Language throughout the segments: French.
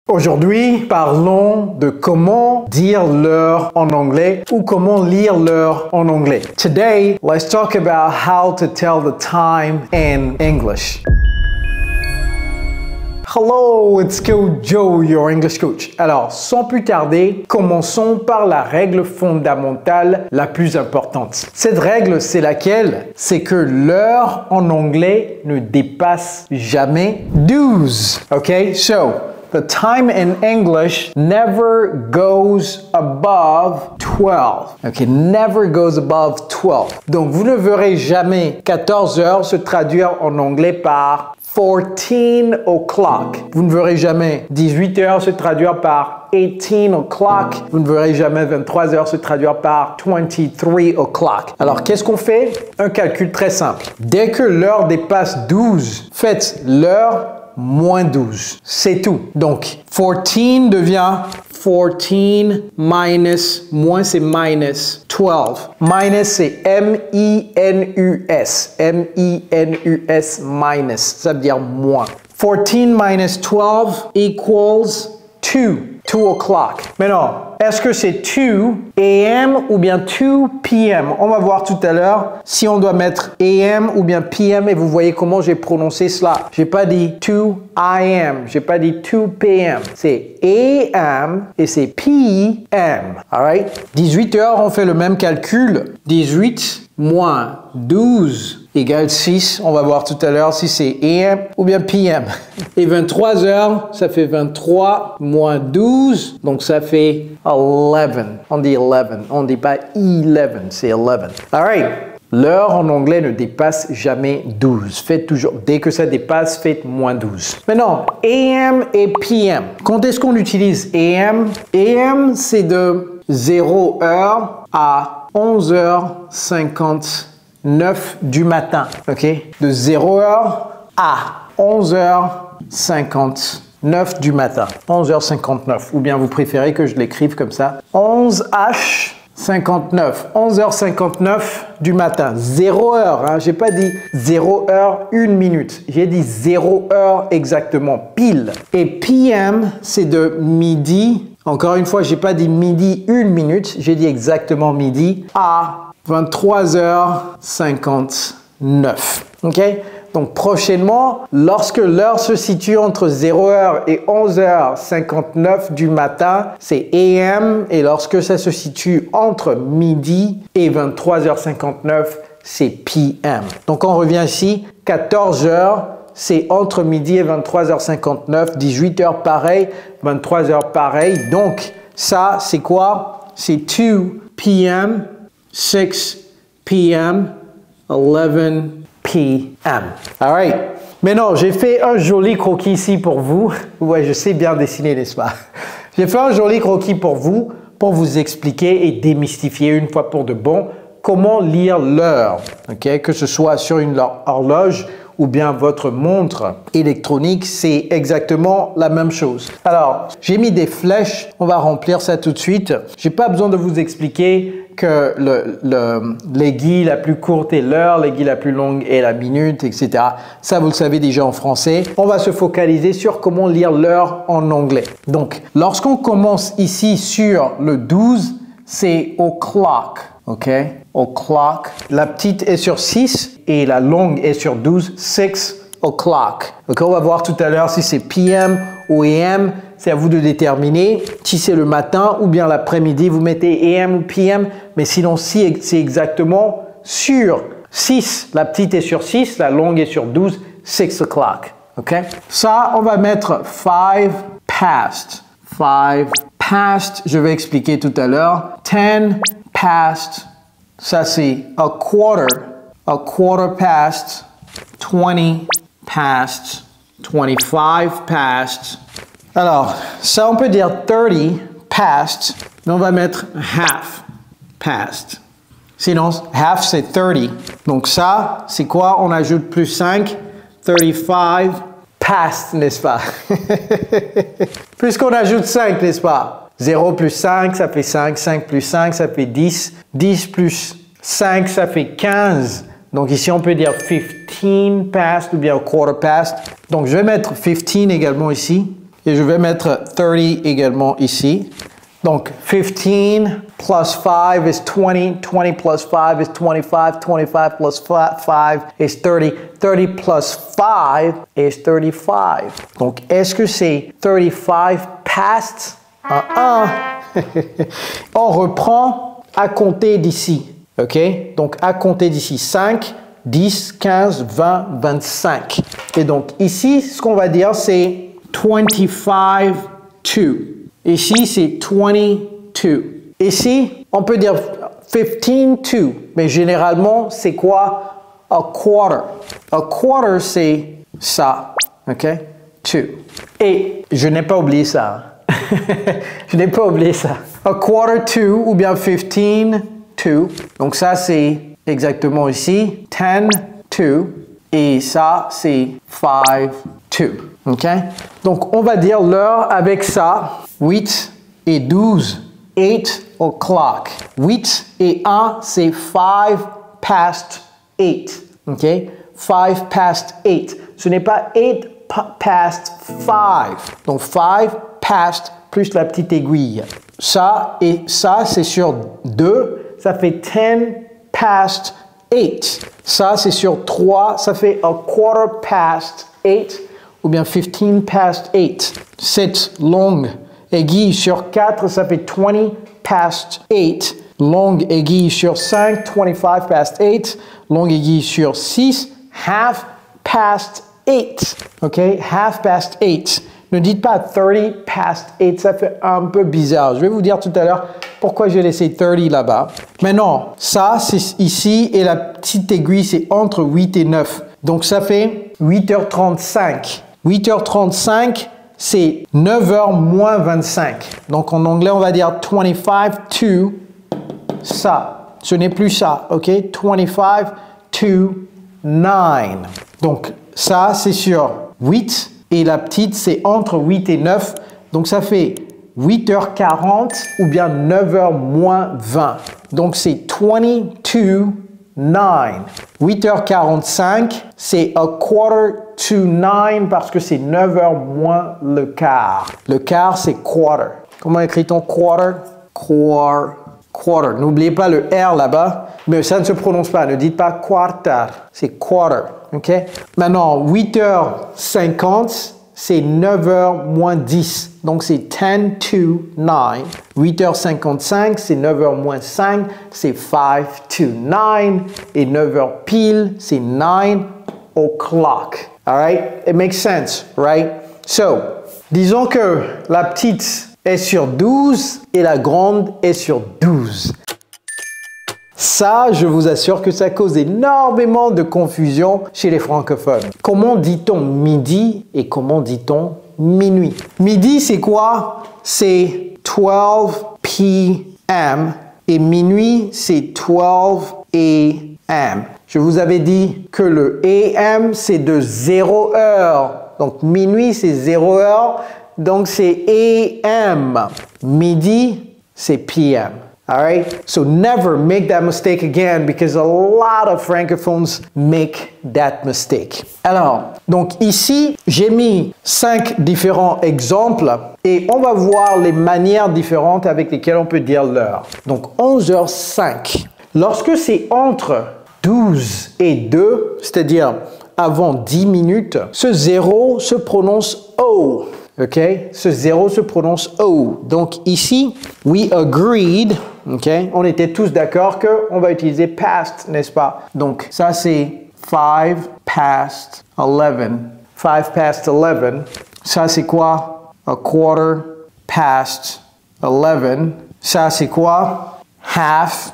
Aujourd'hui, parlons de comment dire l'heure en anglais ou comment lire l'heure en anglais. Today, let's talk about how to tell the time in English. Hello, it's Coach Joe, your English coach. Alors, sans plus tarder, commençons par la règle fondamentale la plus importante. Cette règle, c'est laquelle? C'est que l'heure en anglais ne dépasse jamais 12. Okay, so the time in English never goes above 12. Okay, never goes above 12. Donc, vous ne verrez jamais 14 heures se traduire en anglais par 14 o'clock. Vous ne verrez jamais 18 heures se traduire par 18 o'clock. Vous ne verrez jamais 23 heures se traduire par 23 o'clock. Alors, qu'est-ce qu'on fait? Un calcul très simple. Dès que l'heure dépasse 12, faites l'heure moins 12. C'est tout. Donc, 14 devient 14 minus, moins c'est minus 12. Minus c'est M-I-N-U-S. M-I-N-U-S minus. Ça veut dire moins. 14 minus 12 equals 2. 2 o'clock. Maintenant, est-ce que c'est 2 a.m. ou bien 2 p.m.? On va voir tout à l'heure si on doit mettre a.m. ou bien p.m. et vous voyez comment j'ai prononcé cela. J'ai pas dit 2 a.m. J'ai pas dit 2 p.m. C'est a.m. et c'est p.m. Alright? 18 heures, on fait le même calcul. 18 moins 12 égale 6. On va voir tout à l'heure si c'est AM ou bien PM. Et 23 heures, ça fait 23 moins 12. Donc, ça fait 11. On dit 11. On ne dit pas 11, c'est 11. All right. L'heure en anglais ne dépasse jamais 12. Faites toujours, dès que ça dépasse, faites moins 12. Maintenant, AM et PM. Quand est-ce qu'on utilise AM? AM, c'est de 0 heure à 11h59 du matin, ok? De 0h à 11h59 du matin. 11h59, ou bien vous préférez que je l'écrive comme ça. 11h59, 11h59 du matin. 0 heure, hein? J'ai pas dit 0 heure 1 minute. J'ai dit 0 heure exactement, pile. Et PM, c'est de midi. Encore une fois, j'ai pas dit midi 1 minute, j'ai dit exactement midi à 23h59. OK? Donc prochainement, lorsque l'heure se situe entre 0h et 11h59 du matin, c'est AM, et lorsque ça se situe entre midi et 23h59, c'est PM. Donc on revient ici, 14h, c'est entre midi et 23h59, 18h pareil, 23h pareil. Donc, ça, c'est quoi? C'est 2 p.m., 6 p.m., 11 p.m. All right. Maintenant, j'ai fait un joli croquis ici pour vous. Ouais, je sais bien dessiner, n'est-ce pas? J'ai fait un joli croquis pour vous expliquer et démystifier une fois pour de bon comment lire l'heure, okay? Que ce soit sur une horloge ou bien votre montre électronique, c'est exactement la même chose. Alors, j'ai mis des flèches, on va remplir ça tout de suite. J'ai pas besoin de vous expliquer que l'aiguille la plus courte est l'heure, l'aiguille la plus longue est la minute, etc. Ça, vous le savez déjà en français. On va se focaliser sur comment lire l'heure en anglais. Donc, lorsqu'on commence ici sur le 12, c'est o'clock. OK? O'clock. La petite est sur 6 et la longue est sur 12. 6 o'clock. OK? On va voir tout à l'heure si c'est PM ou AM. C'est à vous de déterminer. Si c'est le matin ou bien l'après-midi, vous mettez AM ou PM. Mais sinon, si c'est exactement sur 6. La petite est sur 6, la longue est sur 12. 6 o'clock. OK? Ça, on va mettre 5 past. 5 past, je vais expliquer tout à l'heure. 10 past, ça c'est a quarter past, 20 past, 25 past. Alors, ça on peut dire 30 past, mais on va mettre half past. Sinon, half c'est 30. Donc ça, c'est quoi? On ajoute plus 5, 35 past, n'est-ce pas? Puisqu'on ajoute 5, n'est-ce pas? 0 plus 5, ça fait 5. 5 plus 5, ça fait 10. 10 plus 5, ça fait 15. Donc ici, on peut dire 15 past ou bien a quarter past. Donc je vais mettre 15 également ici. Et je vais mettre 30 également ici. Donc, 15 plus 5 is 20. 20 plus 5 is 25. 25 plus 5 is 30. 30 plus 5 is 35. Donc, est-ce que c'est 35 past? On reprend à compter d'ici. OK? Donc, à compter d'ici 5, 10, 15, 20, 25. Et donc, ici, ce qu'on va dire, c'est 25, 2. Ici, c'est 22. Ici, on peut dire 15, 2. Mais généralement, c'est quoi? A quarter. A quarter, c'est ça. OK? 2. Et je n'ai pas oublié ça. Je n'ai pas oublié ça. A quarter 2 ou bien 15, 2. Donc ça, c'est exactement ici. 10, 2. Et ça, c'est 5, 2. OK? Donc, on va dire l'heure avec ça. 8 et 12. 8 o'clock. 8 et 1, c'est 5 past 8. OK? 5 past 8. Ce n'est pas 8 past 5. Donc, 5 past plus la petite aiguille. Ça et ça, c'est sur 2. Ça fait 10 past 8. Ça, c'est sur 3. Ça fait a quarter past 8. Ou bien 15 past 8. 7 longue aiguille sur 4, ça fait 20 past 8. Longue aiguille sur 5, 25 past 8. Longue aiguille sur 6, half past 8. OK? Half past 8. Ne dites pas 30 past 8, ça fait un peu bizarre. Je vais vous dire tout à l'heure pourquoi j'ai laissé 30 là-bas. Maintenant, ça, c'est ici, et la petite aiguille, c'est entre 8 et 9. Donc, ça fait 8h35. 8h35, c'est 9h moins 25. Donc, en anglais, on va dire 25 to ça. Ce n'est plus ça, OK? 25 to 9. Donc, ça, c'est sur 8. Et la petite, c'est entre 8 et 9. Donc, ça fait 8h40 ou bien 9h moins 20. Donc, c'est 22 9. 8h45, c'est a quarter to 9 parce que c'est 9h moins le quart. Le quart, c'est quarter. Comment écrit-on quarter? Quarter. N'oubliez pas le R là-bas, mais ça ne se prononce pas. Ne dites pas quarter, c'est quarter. OK? Maintenant, 8h50, c'est 9h moins 10. Donc, c'est 10 to 9. 8h55, c'est 9h moins 5. C'est 5 to 9. Et 9h pile, c'est 9 o'clock. All right? It makes sense, right? So, disons que la petite est sur 12 et la grande est sur 12. Ça, je vous assure que ça cause énormément de confusion chez les francophones. Comment dit-on midi et comment dit-on minuit? Midi, c'est quoi? C'est 12 p.m. et minuit, c'est 12 a.m. Je vous avais dit que le a.m., c'est de 0 heure. Donc, minuit, c'est 0 heure. Donc, c'est a.m. Midi, c'est p.m. All right? So never make that mistake again because a lot of francophones make that mistake. Alors, donc ici, j'ai mis 5 différents exemples et on va voir les manières différentes avec lesquelles on peut dire l'heure. Donc, 11h05. Lorsque c'est entre 12 et 2, c'est-à-dire avant 10 minutes, ce 0 se prononce O. OK? Ce 0 se prononce O. Donc ici, we agreed, OK? On était tous d'accord qu'on va utiliser past, n'est-ce pas? Donc ça c'est 5 past 11. 5 past 11. Ça c'est quoi? A quarter past 11. Ça c'est quoi? Half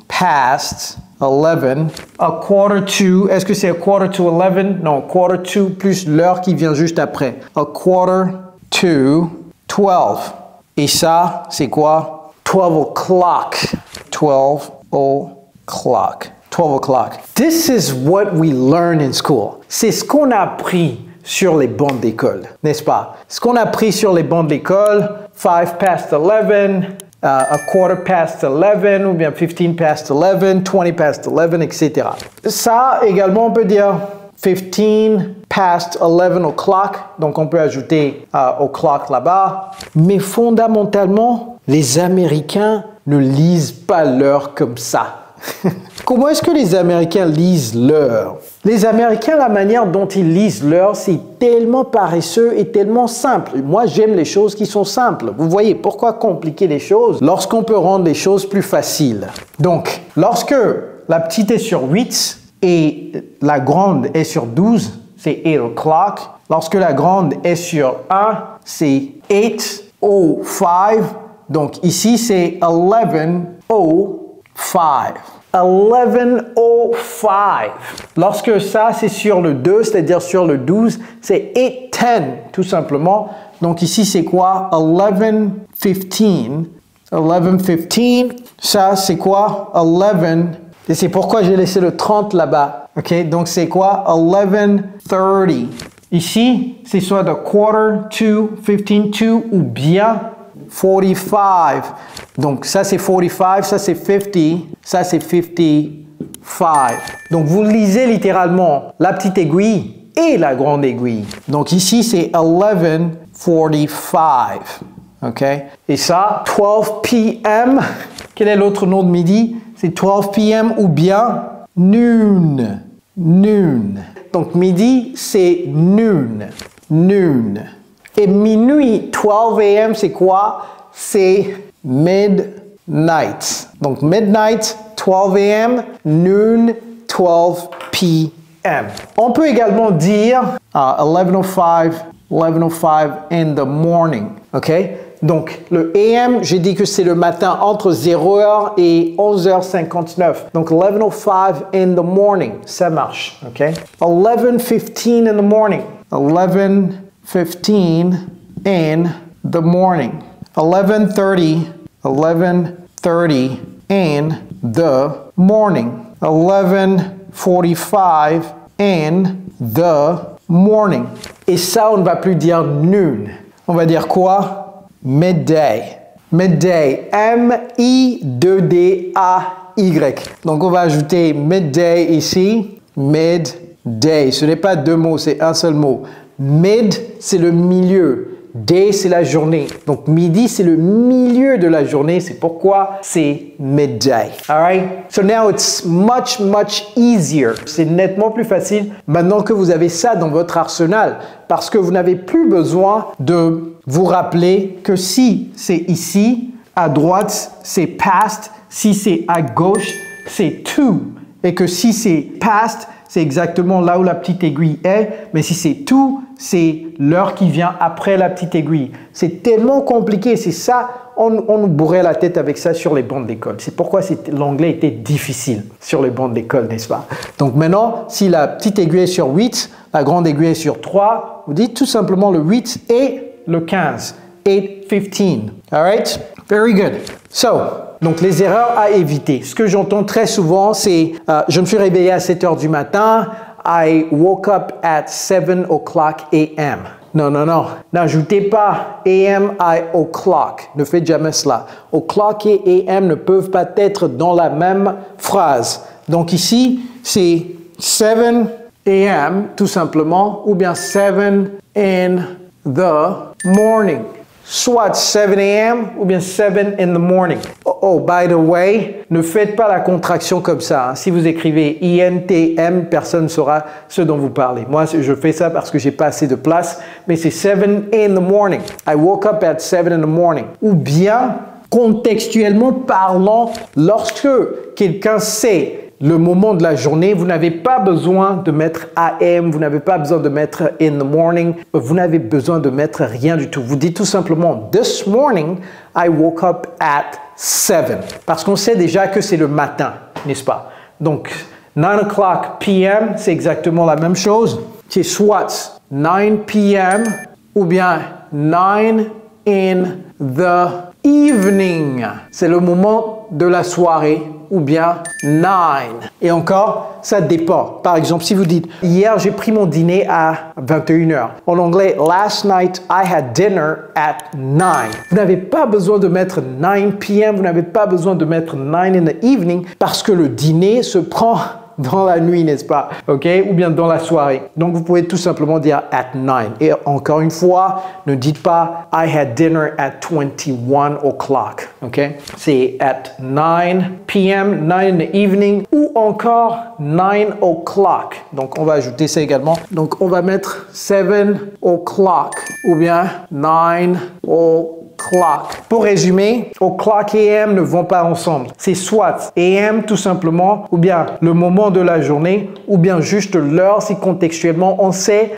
past 11. A quarter to, est-ce que c'est a quarter to 11? Non, quarter to plus l'heure qui vient juste après. A quarter to 12. Et ça, c'est quoi? 12 o'clock. 12 o'clock. 12 o'clock. This is what we learn in school. C'est ce qu'on a appris sur les bancs d'école, n'est-ce pas? Ce qu'on a appris sur les bancs d'école, 5 past 11, a quarter past 11 ou bien 15 past 11, 20 past 11, etc. Ça, également, on peut dire 15 past 11 o'clock, donc on peut ajouter o'clock là-bas. Mais fondamentalement, les Américains ne lisent pas l'heure comme ça. Comment est-ce que les Américains lisent l'heure? Les Américains, la manière dont ils lisent l'heure, c'est tellement paresseux et tellement simple. Moi, j'aime les choses qui sont simples. Vous voyez, pourquoi compliquer les choses lorsqu'on peut rendre les choses plus faciles? Donc, lorsque la petite est sur 8 et la grande est sur 12, c'est 8 o'clock. Lorsque la grande est sur 1, c'est 8:05. Donc, ici, c'est 11:05. 11:05. Lorsque ça, c'est sur le 2, c'est-à-dire sur le 12, c'est 8:10, tout simplement. Donc ici, c'est quoi? 11:15. 11:15. Ça, c'est quoi? 11. Et c'est pourquoi j'ai laissé le 30 là-bas. OK? Donc, c'est quoi? 11:30. Ici, c'est soit de quarter to 15 to ou bien 45. Donc, ça, c'est 45, ça, c'est 50, ça, c'est 55. Donc, vous lisez littéralement la petite aiguille et la grande aiguille. Donc, ici, c'est 11:45. OK? Et ça, 12 p.m. Quel est l'autre nom de midi? C'est 12 p.m. ou bien noon. Noon. Donc, midi, c'est noon. Noon. Et minuit, 12 a.m., c'est quoi? C'est midnight. Donc, midnight, 12 a.m., noon, 12 p.m. On peut également dire 11:05 in the morning. OK? Donc, le AM, j'ai dit que c'est le matin entre 0h et 11h59. Donc, 11:05 in the morning, ça marche. OK? 11:15 in the morning. 11:15 in the morning. 11:30 in the morning. 11:45 in the morning. Et ça, on ne va plus dire noon. On va dire quoi? Midday. Midday. M-I-2-D-A-Y. Donc, on va ajouter midday ici. Midday. Ce n'est pas deux mots, c'est un seul mot. Mid, c'est le milieu. Day, c'est la journée. Donc, midi, c'est le milieu de la journée. C'est pourquoi c'est midday. All right? So now it's much, much easier. C'est nettement plus facile maintenant que vous avez ça dans votre arsenal. Parce que vous n'avez plus besoin de vous rappeler que si c'est ici, à droite, c'est past. Si c'est à gauche, c'est to. Et que si c'est past, c'est exactement là où la petite aiguille est. Mais si c'est to, c'est l'heure qui vient après la petite aiguille. C'est tellement compliqué. C'est ça, on nous bourrait la tête avec ça sur les bancs d'école. C'est pourquoi l'anglais était difficile sur les bancs d'école, n'est-ce pas? Donc maintenant, si la petite aiguille est sur 8, la grande aiguille est sur 3, vous dites tout simplement le 8 et le 15. 8:15. All right? Very good. So, donc les erreurs à éviter. Ce que j'entends très souvent, c'est je me suis réveillé à 7 heures du matin. I woke up at 7 o'clock a.m. Non, non, non. N'ajoutez pas AM à o'clock. Ne faites jamais cela. O'clock et AM ne peuvent pas être dans la même phrase. Donc ici, c'est 7 a.m. tout simplement, ou bien 7 in the morning. Soit 7 a.m. ou bien 7 in the morning. Oh, by the way, ne faites pas la contraction comme ça. Hein. Si vous écrivez INTM, personne ne saura ce dont vous parlez. Moi, je fais ça parce que j'ai pas assez de place, mais c'est 7 in the morning. I woke up at 7 in the morning. Ou bien, contextuellement parlant, lorsque quelqu'un sait le moment de la journée, vous n'avez pas besoin de mettre AM, vous n'avez pas besoin de mettre in the morning, vous n'avez besoin de mettre rien du tout. Vous dites tout simplement, this morning, I woke up at 7. Parce qu'on sait déjà que c'est le matin, n'est-ce pas? Donc, 9 o'clock p.m., c'est exactement la même chose. C'est soit 9 p.m. ou bien 9 in the evening. C'est le moment de la soirée. Ou bien 9. Et encore, ça dépend. Par exemple, si vous dites, hier, j'ai pris mon dîner à 21h. En anglais, last night, I had dinner at 9. Vous n'avez pas besoin de mettre 9 p.m., vous n'avez pas besoin de mettre 9 in the evening, parce que le dîner se prend dans la nuit, n'est-ce pas? OK? Ou bien dans la soirée. Donc, vous pouvez tout simplement dire at 9. Et encore une fois, ne dites pas I had dinner at 21 o'clock. OK? C'est at 9 p.m., 9 in the evening, ou encore 9 o'clock. Donc, on va ajouter ça également. Donc, on va mettre 7 o'clock ou bien 9 o'clock. Pour résumer, o'clock et AM ne vont pas ensemble. C'est soit AM tout simplement, ou bien le moment de la journée, ou bien juste l'heure si contextuellement on sait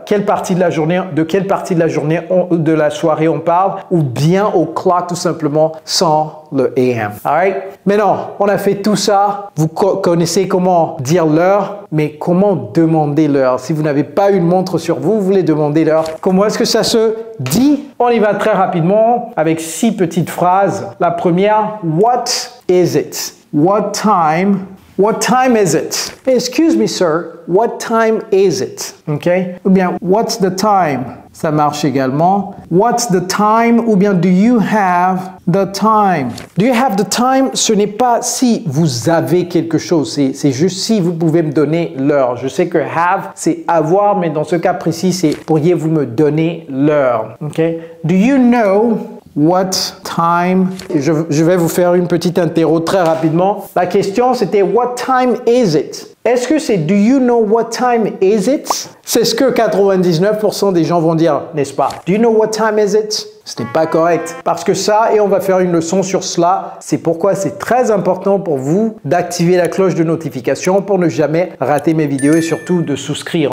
quelle partie de la journée, de quelle partie de la journée de la soirée on parle, ou bien o'clock tout simplement sans le AM. Alright? Maintenant, on a fait tout ça. Vous connaissez comment dire l'heure, mais comment demander l'heure? Si vous n'avez pas une montre sur vous, vous voulez demander l'heure. Comment est-ce que ça se dit? On y va très rapidement avec 6 petites phrases. La première, what is it? What time is it? Excuse me, sir. What time is it? OK? Ou bien, what's the time? Ça marche également. What's the time? Ou bien, do you have the time? Do you have the time? Ce n'est pas si vous avez quelque chose. C'est juste si vous pouvez me donner l'heure. Je sais que have, c'est avoir, mais dans ce cas précis, c'est pourriez-vous me donner l'heure? OK? Do you know what time? Je vais vous faire une petite interro très rapidement. La question, c'était what time is it? Est-ce que c'est do you know what time is it? C'est ce que 99% des gens vont dire, n'est-ce pas? Do you know what time is it? Ce n'est pas correct. Parce que ça, et on va faire une leçon sur cela, c'est pourquoi c'est très important pour vous d'activer la cloche de notification pour ne jamais rater mes vidéos et surtout de souscrire.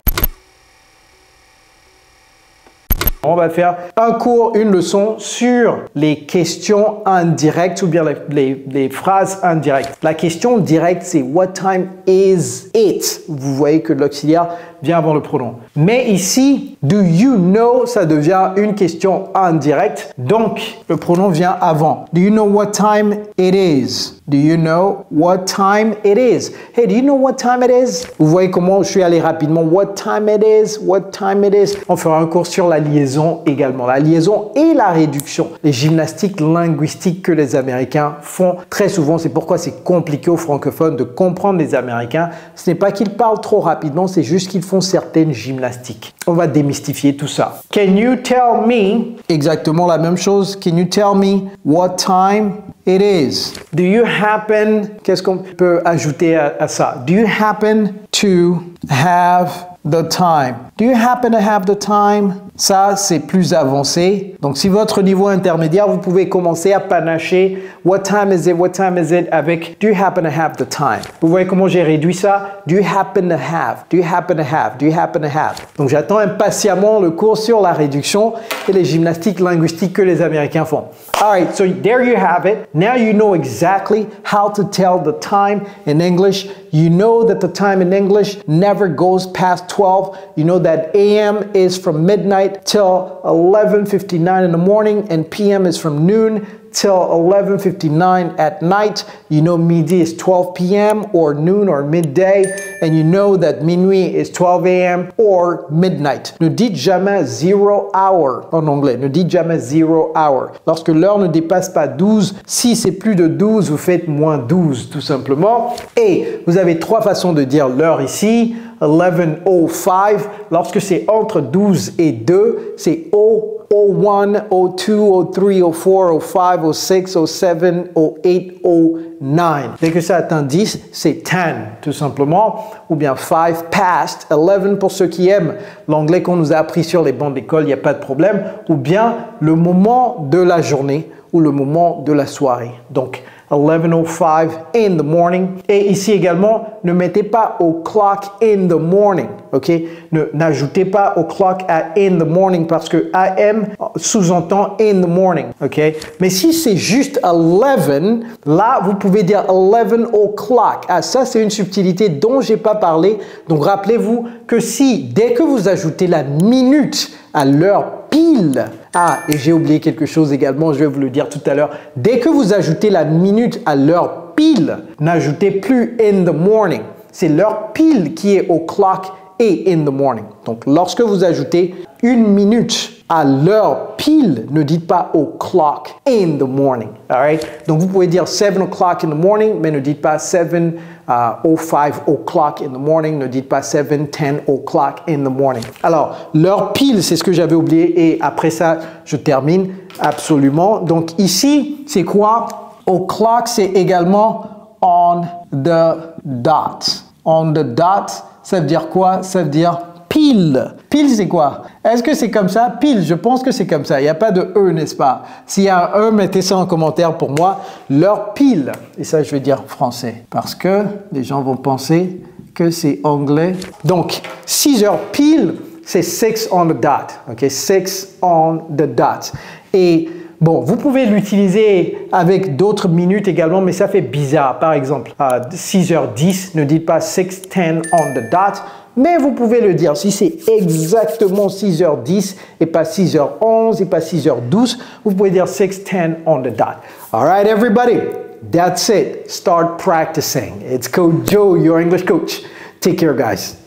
On va faire un cours, une leçon sur les questions indirectes ou bien les phrases indirectes. La question directe, c'est what time is it? Vous voyez que l'auxiliaire vient avant le pronom. Mais ici, do you know, ça devient une question indirecte. Donc, le pronom vient avant. Do you know what time it is? Do you know what time it is? Hey, do you know what time it is? Vous voyez comment je suis allé rapidement. What time it is? What time it is? On fera un cours sur la liaison également. La liaison et la réduction. Les gymnastiques linguistiques que les Américains font très souvent. C'est pourquoi c'est compliqué aux francophones de comprendre les Américains. Ce n'est pas qu'ils parlent trop rapidement, c'est juste qu'ils font certaines gymnastiques. On va démystifier tout ça. Can you tell me? Exactement la même chose. Can you tell me what time it is? Do you happen? Qu'est-ce qu'on peut ajouter à ça? Do you happen to have the time? Do you happen to have the time? Ça, c'est plus avancé. Donc, si votre niveau intermédiaire, vous pouvez commencer à panacher what time is it? What time is it? Avec do you happen to have the time? Vous voyez comment j'ai réduit ça? Do you happen to have? Do you happen to have? Do you happen to have? Donc, j'attends impatiemment le cours sur la réduction et les gymnastiques linguistiques que les Américains font. All right, so there you have it. Now you know exactly how to tell the time in English. You know that the time in English never goes past 12. You know that AM is from midnight till 11:59 in the morning and PM is from noon till 11:59 at night. You know midi is 12 p.m. or noon or midday, and you know that minuit is 12 a.m. or midnight. Ne dites jamais 0 hour en anglais. Ne dites jamais 0 hour. Lorsque l'heure ne dépasse pas 12, si c'est plus de 12, vous faites moins 12 tout simplement. Et vous avez 3 façons de dire l'heure ici. 11:05. Lorsque c'est entre 12 et 2, c'est 01, 02, 03, 04, 05, 06, 07, 08, 09. Dès que ça atteint 10, c'est 10, tout simplement. Ou bien 5 past, 11 pour ceux qui aiment l'anglais qu'on nous a appris sur les bancs d'école, il n'y a pas de problème. Ou bien le moment de la journée ou le moment de la soirée. Donc, 11:05 in the morning. Et ici également, ne mettez pas o'clock in the morning, ok? N'ajoutez pas o'clock à in the morning parce que AM sous-entend in the morning, ok? Mais si c'est juste 11, là, vous pouvez dire 11 o'clock. Ah, ça, c'est une subtilité dont j'ai pas parlé. Donc, rappelez-vous que si, dès que vous ajoutez la minute à l'heure pile. Ah, et j'ai oublié quelque chose également, je vais vous le dire tout à l'heure. Dès que vous ajoutez la minute à l'heure pile, n'ajoutez plus in the morning. C'est l'heure pile qui est o'clock et in the morning. Donc, lorsque vous ajoutez une minute à l'heure pile, ne dites pas o'clock in the morning. All right? Donc, vous pouvez dire 7 o'clock in the morning, mais ne dites pas 7 5 o'clock in the morning, ne dites pas 7, 10 o'clock in the morning. Alors, l'heure pile, c'est ce que j'avais oublié et après ça, je termine absolument. Donc ici, c'est quoi? O'clock, c'est également on the dot. On the dot, ça veut dire quoi? Ça veut dire pile. Pile, c'est quoi? Est-ce que c'est comme ça? Pile, je pense que c'est comme ça. Il n'y a pas de E, n'est-ce pas? S'il y a un E, mettez ça en commentaire pour moi. L'heure pile. Et ça, je vais dire français. Parce que les gens vont penser que c'est anglais. Donc, 6 heures pile, c'est 6 on the dot. OK? 6 on the dot. Et bon, vous pouvez l'utiliser avec d'autres minutes également, mais ça fait bizarre. Par exemple, 6h10, ne dites pas 6:10 on the dot. Mais vous pouvez le dire, si c'est exactement 6h10 et pas 6h11 et pas 6h12, vous pouvez dire 6:10 on the dot. All right, everybody, that's it. Start practicing. It's Coach Joe, your English coach. Take care, guys.